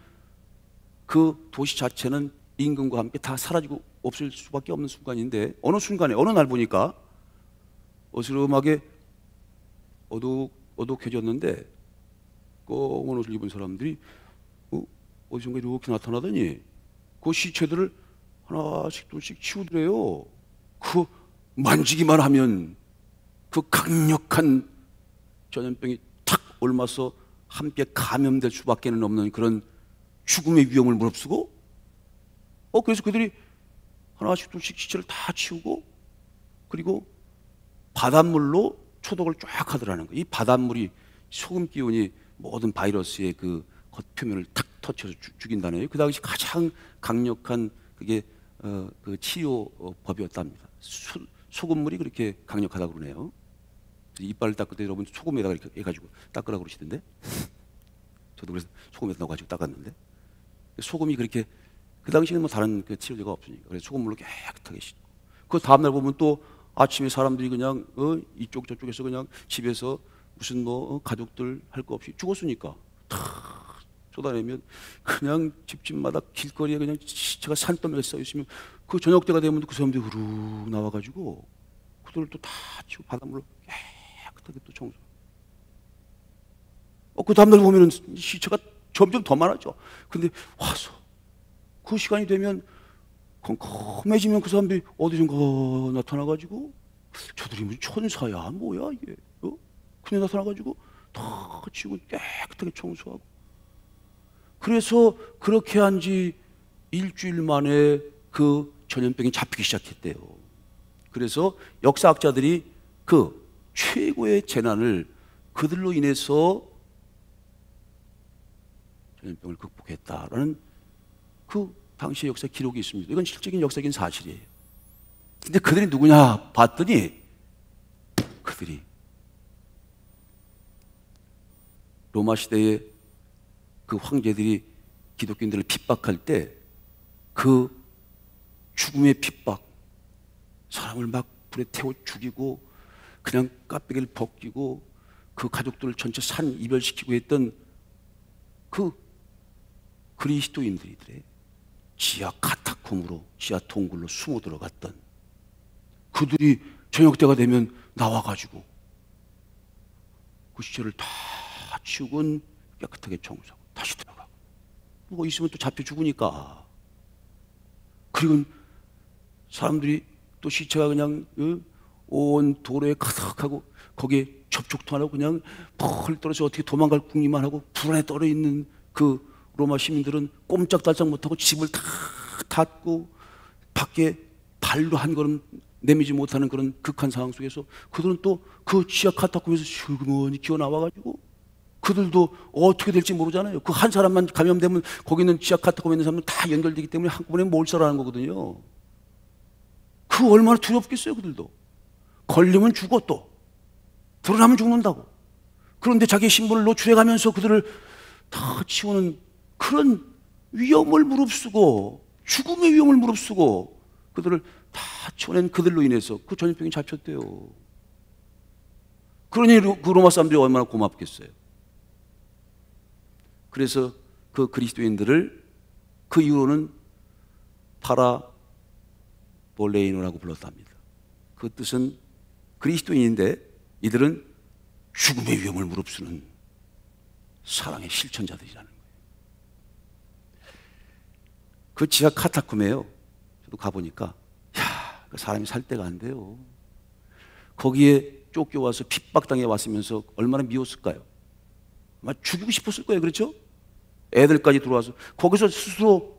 그 도시 자체는 임금과 함께 다 사라지고 없을 수밖에 없는 순간인데, 어느 순간에 어느 날 보니까 어스름하게 어둑해졌는데 검은 옷을 입은 사람들이 어디선가 이렇게 나타나더니 그 시체들을 하나씩 둘씩 치우더래요. 그 만지기만 하면 그 강력한 전염병이 탁 옮아서 함께 감염될 수밖에 없는 그런 죽음의 위험을 무릅쓰고, 그래서 그들이 하나씩 둘씩 시체를 다 치우고, 그리고 바닷물로 초독을 쫙 하더라는 거예요. 이 바닷물이 소금 기운이 모든 바이러스의 그 겉표면을 탁 터쳐서 죽인다네요. 그 당시 가장 강력한 그게 그 치료법이었답니다. 소금물이 그렇게 강력하다고 그러네요. 이빨을 닦을 때 여러분 소금에다가 이렇게 해가지고 닦으라고 그러시던데, 저도 그래서 소금에다 넣어가지고 닦았는데, 소금이 그렇게 그 당시에는 뭐 다른 그 치료제가 없으니까 그래서 소금물로 깨끗하게 씻고, 그 다음날 보면 또 아침에 사람들이 그냥 이쪽 저쪽에서 그냥 집에서 무슨 가족들 할 거 없이 죽었으니까 다 쏟아내면 그냥 집집마다 길거리에 그냥 시체가 산더미가 쌓여 있으면 그 저녁 때가 되면 그 사람들이 후루룩 나와가지고 그들을 또 다 치고 바닷물로 깨끗하게 또 청소. 그 다음날 보면은 시체가 점점 더 많아져. 근데 와서 그 시간이 되면 컴컴해지면 그 사람들이 어디선가 나타나가지고 저들이 무슨 천사야 뭐야 이게 그냥 나타나가지고 다 치우고 깨끗하게 청소하고. 그래서 그렇게 한 지 일주일 만에 그 전염병이 잡히기 시작했대요. 그래서 역사학자들이 그 최고의 재난을 그들로 인해서 전염병을 극복했다라는 그 당시의 역사 기록이 있습니다. 이건 실적인 역사적인 사실이에요. 근데 그들이 누구냐 봤더니 그들이 로마 시대의 그 황제들이 기독교인들을 핍박할 때 그 죽음의 핍박, 사람을 막 불에 태워 죽이고 그냥 깍배기를 벗기고 그 가족들을 전체 산 이별시키고 했던 그 그리스도인들이 지하 카타콤으로, 지하 동굴로 숨어 들어갔던 그들이 저녁 때가 되면 나와가지고 그 시체를 다 치우곤 깨끗하게 청소하고 다시 들어가고, 뭐 있으면 또 잡혀 죽으니까. 그리고 사람들이 또 시체가 그냥 온 도로에 가득하고 거기에 접촉도 안 하고 그냥 펄 떨어져 어떻게 도망갈 궁리만 하고 불안에 떨어 있는 그 로마 시민들은 꼼짝달싹 못하고 집을 다 닫고 밖에 발로 한 걸음 내미지 못하는 그런 극한 상황 속에서 그들은 또 그 지하 카타콤에서 슬그머니 기어 나와가지고 그들도 어떻게 될지 모르잖아요. 그 한 사람만 감염되면 거기 있는 지하 카타콤에 있는 사람은 다 연결되기 때문에 한꺼번에 몰살하는 거거든요. 그 얼마나 두렵겠어요. 그들도 걸리면 죽어, 또 드러나면 죽는다고. 그런데 자기의 신분을 노출해가면서 그들을 다 치우는 그런 위험을 무릅쓰고 죽음의 위험을 무릅쓰고 그들을 다 치워낸 그들로 인해서 그 전염병이 잡혔대요. 그러니 그 로마 사람들이 얼마나 고맙겠어요. 그래서 그 그리스도인들을 그 이후로는 파라볼레이노라고 불렀답니다. 그 뜻은 그리스도인인데 이들은 죽음의 위험을 무릅쓰는 사랑의 실천자들이라는 거예요. 그 지하 카타콤에요. 저도 가보니까 그 사람이 살 데가 안 돼요. 거기에 쫓겨와서 핍박당해 왔으면서 얼마나 미웠을까요? 아마 죽이고 싶었을 거예요. 그렇죠? 애들까지 들어와서 거기서 스스로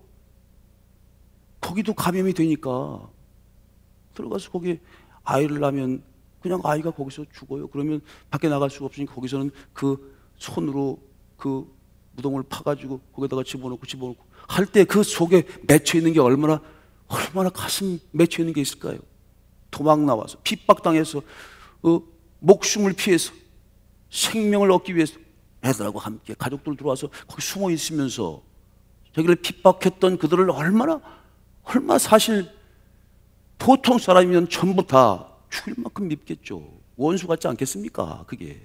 거기도 감염이 되니까 들어가서 거기 아이를 낳으면 그냥 아이가 거기서 죽어요. 그러면 밖에 나갈 수가 없으니 거기서는 그 손으로 그 무덤을 파가지고 거기다가 집어넣고 할 때 그 속에 맺혀 있는 게 얼마나 가슴 맺혀 있는 게 있을까요? 도망 나와서 핍박당해서 목숨을 피해서 생명을 얻기 위해서 애들하고 함께 가족들 들어와서 거기 숨어 있으면서 자기를 핍박했던 그들을 얼마나 사실 보통 사람이면 전부 다 죽일 만큼 밉겠죠. 원수 같지 않겠습니까? 그게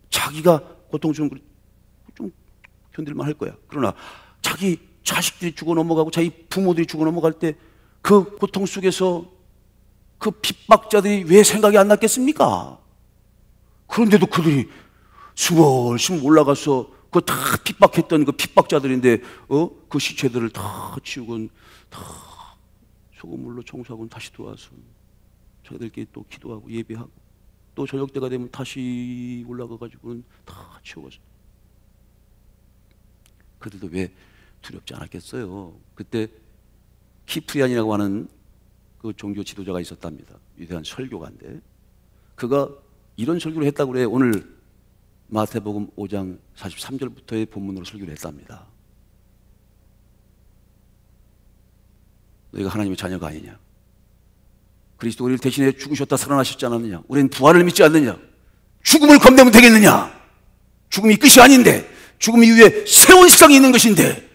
자기가 고통 주는 걸 좀 견딜만 할 거야. 그러나 자기 자식들이 죽어 넘어가고 자기 부모들이 죽어 넘어갈 때 그 고통 속에서 그 핍박자들이 왜 생각이 안 났겠습니까? 그런데도 그들이 스멀스멀 올라가서 그 다 핍박했던 그 핍박자들인데 그 시체들을 다 치우고 다 소금물로 청소하고 다시 들어와서 자기들끼리 또 기도하고 예배하고 또 저녁 때가 되면 다시 올라가가지고는 다 치워가서 그들도 왜 두렵지 않았겠어요? 그때 키프리안이라고 하는 그 종교 지도자가 있었답니다. 위대한 설교가인데 그가 이런 설교를 했다고 그래요. 오늘 마태복음 5장 43절부터의 본문으로 설교를 했답니다. 너희가 하나님의 자녀가 아니냐? 그리스도 우리를 대신해 죽으셨다 살아나셨지 않았느냐? 우리는 부활을 믿지 않느냐? 죽음을 겁내면 되겠느냐? 죽음이 끝이 아닌데 죽음 이후에 새로운 세상이 있는 것인데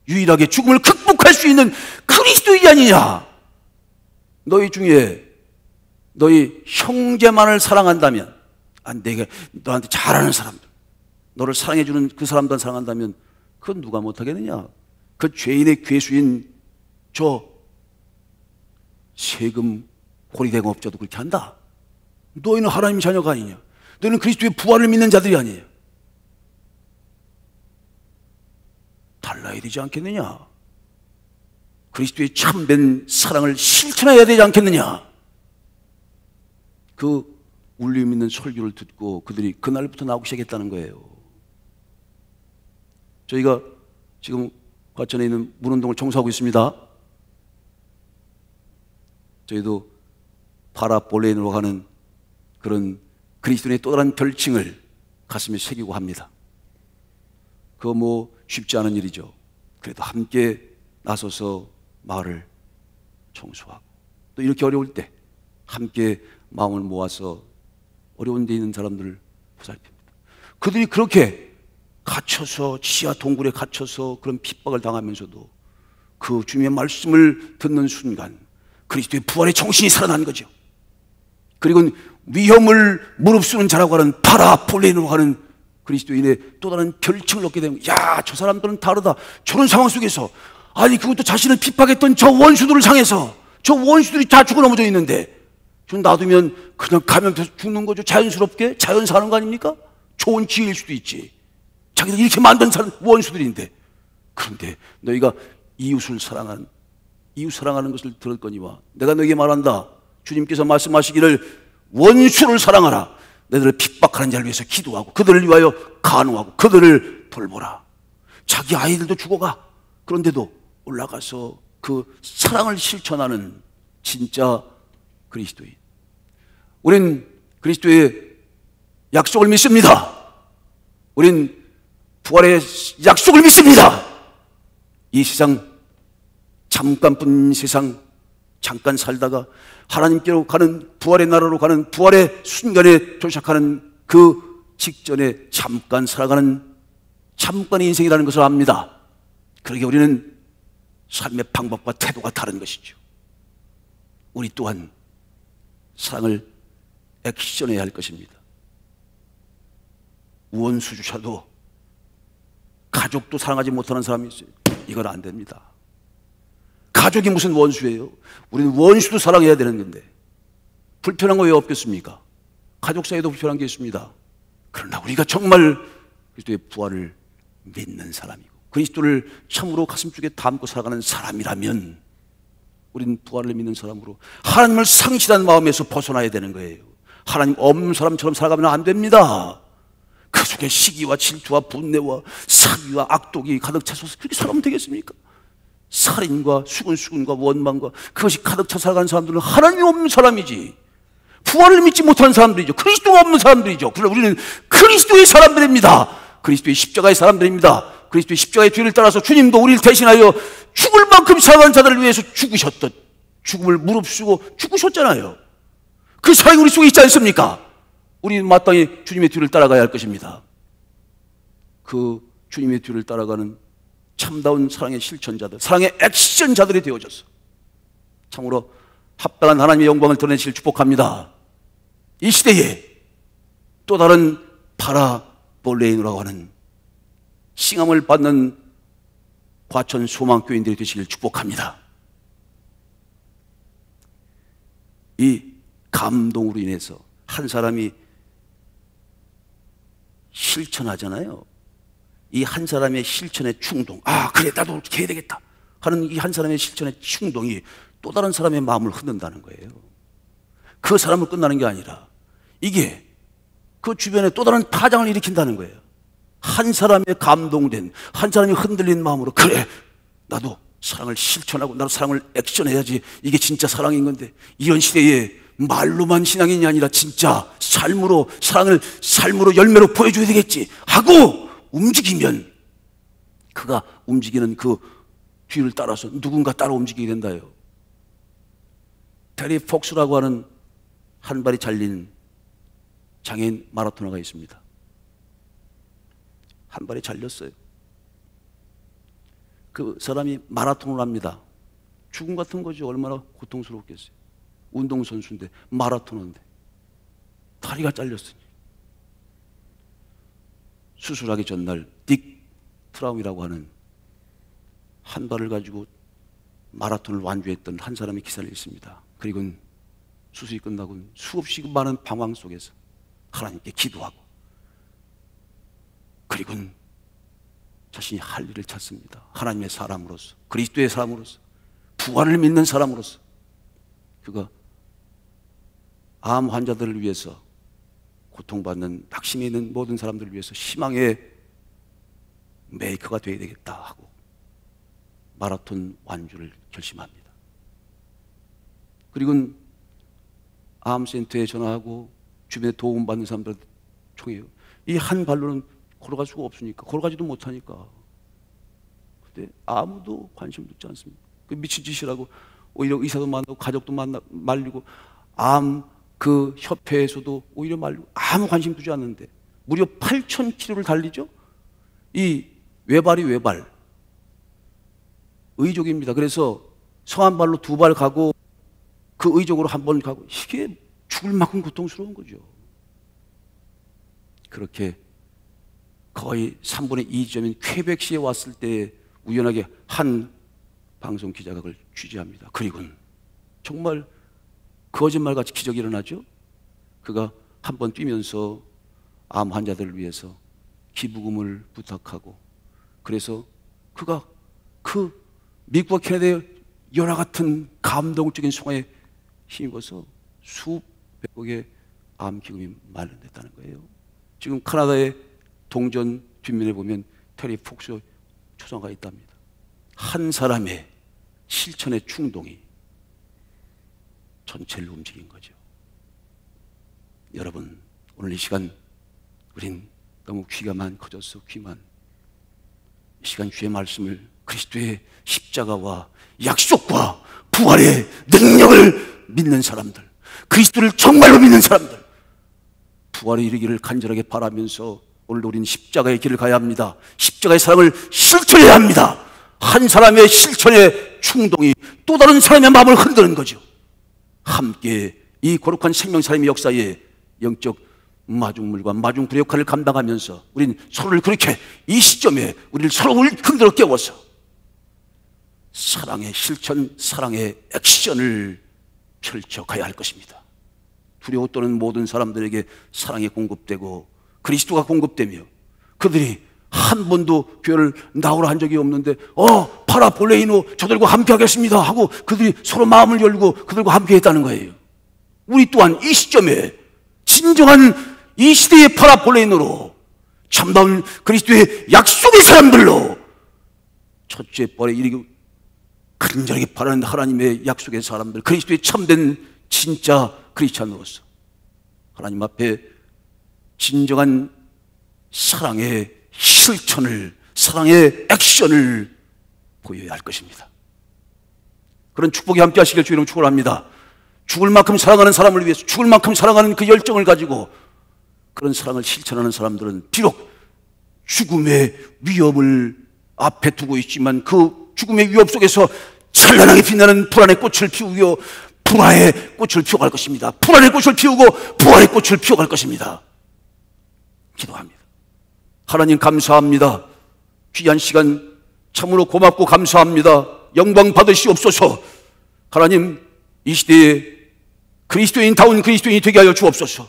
유일하게 죽음을 극복할 수 있는 그리스도인이 아니냐? 너희 중에 너희 형제만을 사랑한다면 내가 너한테 잘하는 사람들 너를 사랑해주는 그 사람들만 사랑한다면 그건 누가 못하겠느냐? 그 죄인의 괴수인 저 세금 고리대공업자도 그렇게 한다. 너희는 하나님의 자녀가 아니냐? 너희는 그리스도의 부활을 믿는 자들이 아니냐? 달라야 되지 않겠느냐? 그리스도의 참된 사랑을 실천해야 되지 않겠느냐? 그 울림 있는 설교를 듣고 그들이 그날부터 나오기 시작했다는 거예요. 저희가 지금 과천에 있는 문운동을 청소하고 있습니다. 저희도 파라볼레인으로 가는 그런 그리스도인의 또 다른 별칭을 가슴에 새기고 합니다. 그거 뭐 쉽지 않은 일이죠. 그래도 함께 나서서 마을을 청소하고 또 이렇게 어려울 때 함께 마음을 모아서 어려운 데 있는 사람들을 보살핍니다. 그들이 그렇게 갇혀서 지하 동굴에 갇혀서 그런 핍박을 당하면서도 그 주님의 말씀을 듣는 순간 그리스도의 부활의 정신이 살아난 거죠. 그리고 위험을 무릅쓰는 자라고 하는 파라폴레인으로 하는 그리스도인의 또 다른 별칭을 얻게 되면 야, 저 사람들은 다르다. 저런 상황 속에서 아니 그것도 자신을 핍박했던 저 원수들을 향해서 저 원수들이 다 죽어 넘어져 있는데 좀 놔두면 그냥 감염돼서 죽는 거죠. 자연스럽게 자연 사는 거 아닙니까? 좋은 기회일 수도 있지. 자기들 이렇게 만든 사람 원수들인데 그런데 너희가 이웃을 사랑하는 것을 들을 거니와 내가 너희에게 말한다. 주님께서 말씀하시기를 원수를 사랑하라. 너희들을 핍박하는 자를 위해서 기도하고 그들을 위하여 간호하고 그들을 돌보라. 자기 아이들도 죽어가. 그런데도 올라가서 그 사랑을 실천하는 진짜 그리스도인. 우린 그리스도의 약속을 믿습니다. 우린 부활의 약속을 믿습니다. 이 세상 잠깐뿐 세상 잠깐 살다가 하나님께로 가는 부활의 나라로 가는 부활의 순간에 도착하는 그 직전에 잠깐 살아가는 잠깐의 인생이라는 것을 압니다. 그러게 우리는 삶의 방법과 태도가 다른 것이죠. 우리 또한 사랑을 액션해야 할 것입니다. 원수조차도, 가족도 사랑하지 못하는 사람이 있어요. 이건 안 됩니다. 가족이 무슨 원수예요? 우리는 원수도 사랑해야 되는 건데 불편한 거 왜 없겠습니까? 가족 사이도 불편한 게 있습니다. 그러나 우리가 정말 그리스도의 부활을 믿는 사람이고 그리스도를 참으로 가슴속에 담고 살아가는 사람이라면 우리는 부활을 믿는 사람으로 하나님을 상실한 마음에서 벗어나야 되는 거예요. 하나님 없는 사람처럼 살아가면 안 됩니다. 그 속에 시기와 질투와 분내와 사기와 악독이 가득 차서 그렇게 살아가면 되겠습니까? 살인과 수근수근과 원망과 그것이 가득 차 살아가는 사람들은 하나님이 없는 사람이지, 부활을 믿지 못하는 사람들이죠. 그리스도가 없는 사람들이죠. 그러나 우리는 그리스도의 사람들입니다. 그리스도의 십자가의 사람들입니다. 그리스도의 십자가의 뒤를 따라서 주님도 우리를 대신하여 죽을 만큼 살아가는 자들을 위해서 죽으셨던, 죽음을 무릅쓰고 죽으셨잖아요. 그 사랑이 우리 속에 있지 않습니까? 우리는 마땅히 주님의 뒤를 따라가야 할 것입니다. 그 주님의 뒤를 따라가는 참다운 사랑의 실천자들, 사랑의 액션자들이 되어져서 참으로 합당한 하나님의 영광을 드러내시길 축복합니다. 이 시대에 또 다른 파라볼레인이라고 하는 칭함을 받는 과천 소망교인들이 되시길 축복합니다. 이 감동으로 인해서 한 사람이 실천하잖아요. 이 한 사람의 실천의 충동, 아 그래 나도 이렇게 해야 되겠다 하는 이 한 사람의 실천의 충동이 또 다른 사람의 마음을 흔든다는 거예요. 그 사람은 끝나는 게 아니라 이게 그 주변에 또 다른 파장을 일으킨다는 거예요. 한 사람의 감동된, 한 사람이 흔들린 마음으로 그래 나도 사랑을 실천하고 나도 사랑을 액션해야지, 이게 진짜 사랑인 건데, 이런 시대에 말로만 신앙인이 아니라 진짜 삶으로, 사랑을 삶으로 열매로 보여줘야 되겠지 하고 움직이면 그가 움직이는 그 뒤를 따라서 누군가 따라 움직이게 된다요. 테리 폭스라고 하는 한 발이 잘린 장애인 마라토너가 있습니다. 한 발이 잘렸어요. 그 사람이 마라톤을 합니다. 죽음 같은 거죠. 얼마나 고통스럽겠어요. 운동선수인데, 마라토너인데 다리가 잘렸으니 수술하기 전날 딕 트라움이라고 하는 한 발을 가지고 마라톤을 완주했던 한 사람의 기사를 읽습니다. 그리고 수술이 끝나고 수없이 많은 방황 속에서 하나님께 기도하고, 그리고 자신이 할 일을 찾습니다. 하나님의 사람으로서, 그리스도의 사람으로서, 부활을 믿는 사람으로서 그가 암 환자들을 위해서, 고통받는 낙심에 있는 모든 사람들을 위해서 희망의 메이커가 되어야 되겠다 하고 마라톤 완주를 결심합니다. 그리고 암센터에 전화하고 주변에 도움받는 사람들 총회요. 이 한 발로는 걸어갈 수가 없으니까, 걸어가지도 못하니까. 근데 아무도 관심 듣지 않습니다. 그 미친 짓이라고 오히려 의사도 만나고 가족도 말리고 암 그 협회에서도 오히려 말리고 아무 관심 두지 않는데 무려 8,000km를 달리죠. 이 외발이 외발 의족입니다. 그래서 성한 발로 두 발 가고 그 의족으로 한 번 가고, 이게 죽을 만큼 고통스러운 거죠. 그렇게 거의 3분의 2점인 퀘벡시에 왔을 때 우연하게 한 방송 기자가 그걸 취재합니다. 그리고는 정말 거짓말같이 기적이 일어나죠. 그가 한 번 뛰면서 암 환자들을 위해서 기부금을 부탁하고, 그래서 그가 그 미국과 캐나다의 열화 같은 감동적인 송화에 힘입어서 수백억의 암 기금이 마련됐다는 거예요. 지금 카나다의 동전 뒷면에 보면 테리 폭스 초상화가 있답니다. 한 사람의 실천의 충동이 전체를 움직인 거죠. 여러분, 오늘 이 시간 우린 너무 귀가 커져서 귀만, 이 시간 주의 말씀을 그리스도의 십자가와 약속과 부활의 능력을 믿는 사람들, 그리스도를 정말로 믿는 사람들, 부활에 이르기를 간절하게 바라면서 오늘 우리는 십자가의 길을 가야 합니다. 십자가의 사랑을 실천해야 합니다. 한 사람의 실천의 충동이 또 다른 사람의 마음을 흔드는 거죠. 함께 이 거룩한 생명사람의 역사에 영적 마중물과 마중불의 역할을 감당하면서 우린 서로를 그렇게 이 시점에 우리를 서로를 흔들어 깨워서 사랑의 실천, 사랑의 액션을 펼쳐가야 할 것입니다. 두려워 떠는 모든 사람들에게 사랑이 공급되고 그리스도가 공급되며 그들이 한 번도 교회를 나오라 한 적이 없는데 파라볼레이노 저들과 함께 하겠습니다 하고 그들이 서로 마음을 열고 그들과 함께 했다는 거예요. 우리 또한 이 시점에 진정한 이 시대의 파라볼레이노로 참다운 그리스도의 약속의 사람들로 첫째 벌에 이르기 간절하게 바라는 하나님의 약속의 사람들, 그리스도의 참된 진짜 크리스찬으로서 하나님 앞에 진정한 사랑의 실천을, 사랑의 액션을 보여야 할 것입니다. 그런 축복이 함께 하시길 주의 이름으로 축원합니다. 죽을 만큼 사랑하는 사람을 위해서 죽을 만큼 사랑하는 그 열정을 가지고 그런 사랑을 실천하는 사람들은 비록 죽음의 위협을 앞에 두고 있지만 그 죽음의 위협 속에서 찬란하게 빛나는 불안의 꽃을 피우며 부활의 꽃을 피워갈 것입니다. 불안의 꽃을 피우고 부활의 꽃을 피워갈 것입니다. 기도합니다. 하나님 감사합니다. 귀한 시간 참으로 고맙고 감사합니다. 영광 받으시옵소서. 하나님 이 시대에 그리스도인다운 그리스도인이 되게 하여 주옵소서.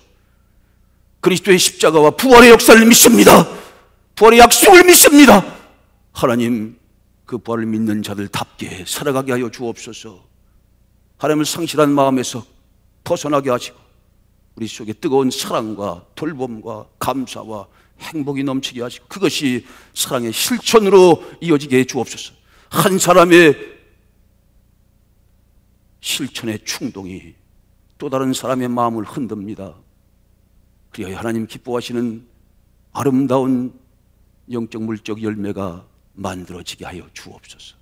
그리스도의 십자가와 부활의 역사를 믿습니다. 부활의 약속을 믿습니다. 하나님 그 부활을 믿는 자들답게 살아가게 하여 주옵소서. 하나님을 상실한 마음에서 벗어나게 하시고 우리 속에 뜨거운 사랑과 돌봄과 감사와 행복이 넘치게 하시고 그것이 사랑의 실천으로 이어지게 해 주옵소서. 한 사람의 실천의 충동이 또 다른 사람의 마음을 흔듭니다. 그리하여 하나님 기뻐하시는 아름다운 영적 물적 열매가 만들어지게 하여 주옵소서.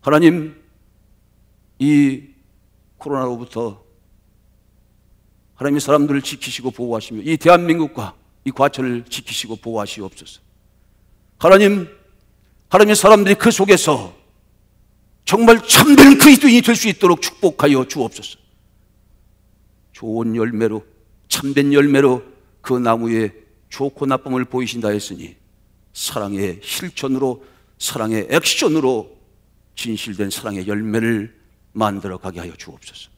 하나님 이 코로나로부터 하나님의 사람들을 지키시고 보호하시며 이 대한민국과 이 과천을 지키시고 보호하시옵소서. 하나님, 하나님의 사람들이 그 속에서 정말 참된 그리스도인이 될 수 있도록 축복하여 주옵소서. 좋은 열매로, 참된 열매로 그 나무에 좋고 나쁨을 보이신다 했으니 사랑의 실천으로, 사랑의 액션으로 진실된 사랑의 열매를 만들어 가게 하여 주옵소서.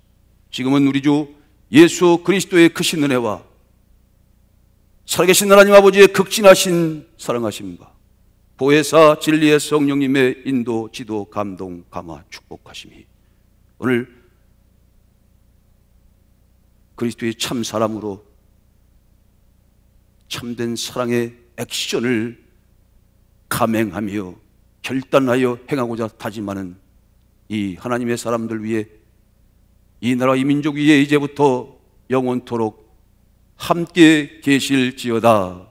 지금은 우리 주 예수 그리스도의 크신 은혜와 살아계신 하나님 아버지의 극진하신 사랑하심과 보혜사 진리의 성령님의 인도, 지도, 감동, 감화, 축복하심이 오늘 그리스도의 참 사람으로 참된 사랑의 액션을 감행하며 결단하여 행하고자 다짐하는 이 하나님의 사람들 위해 이 나라 이 민족 위에 이제부터 영원토록 함께 계실지어다.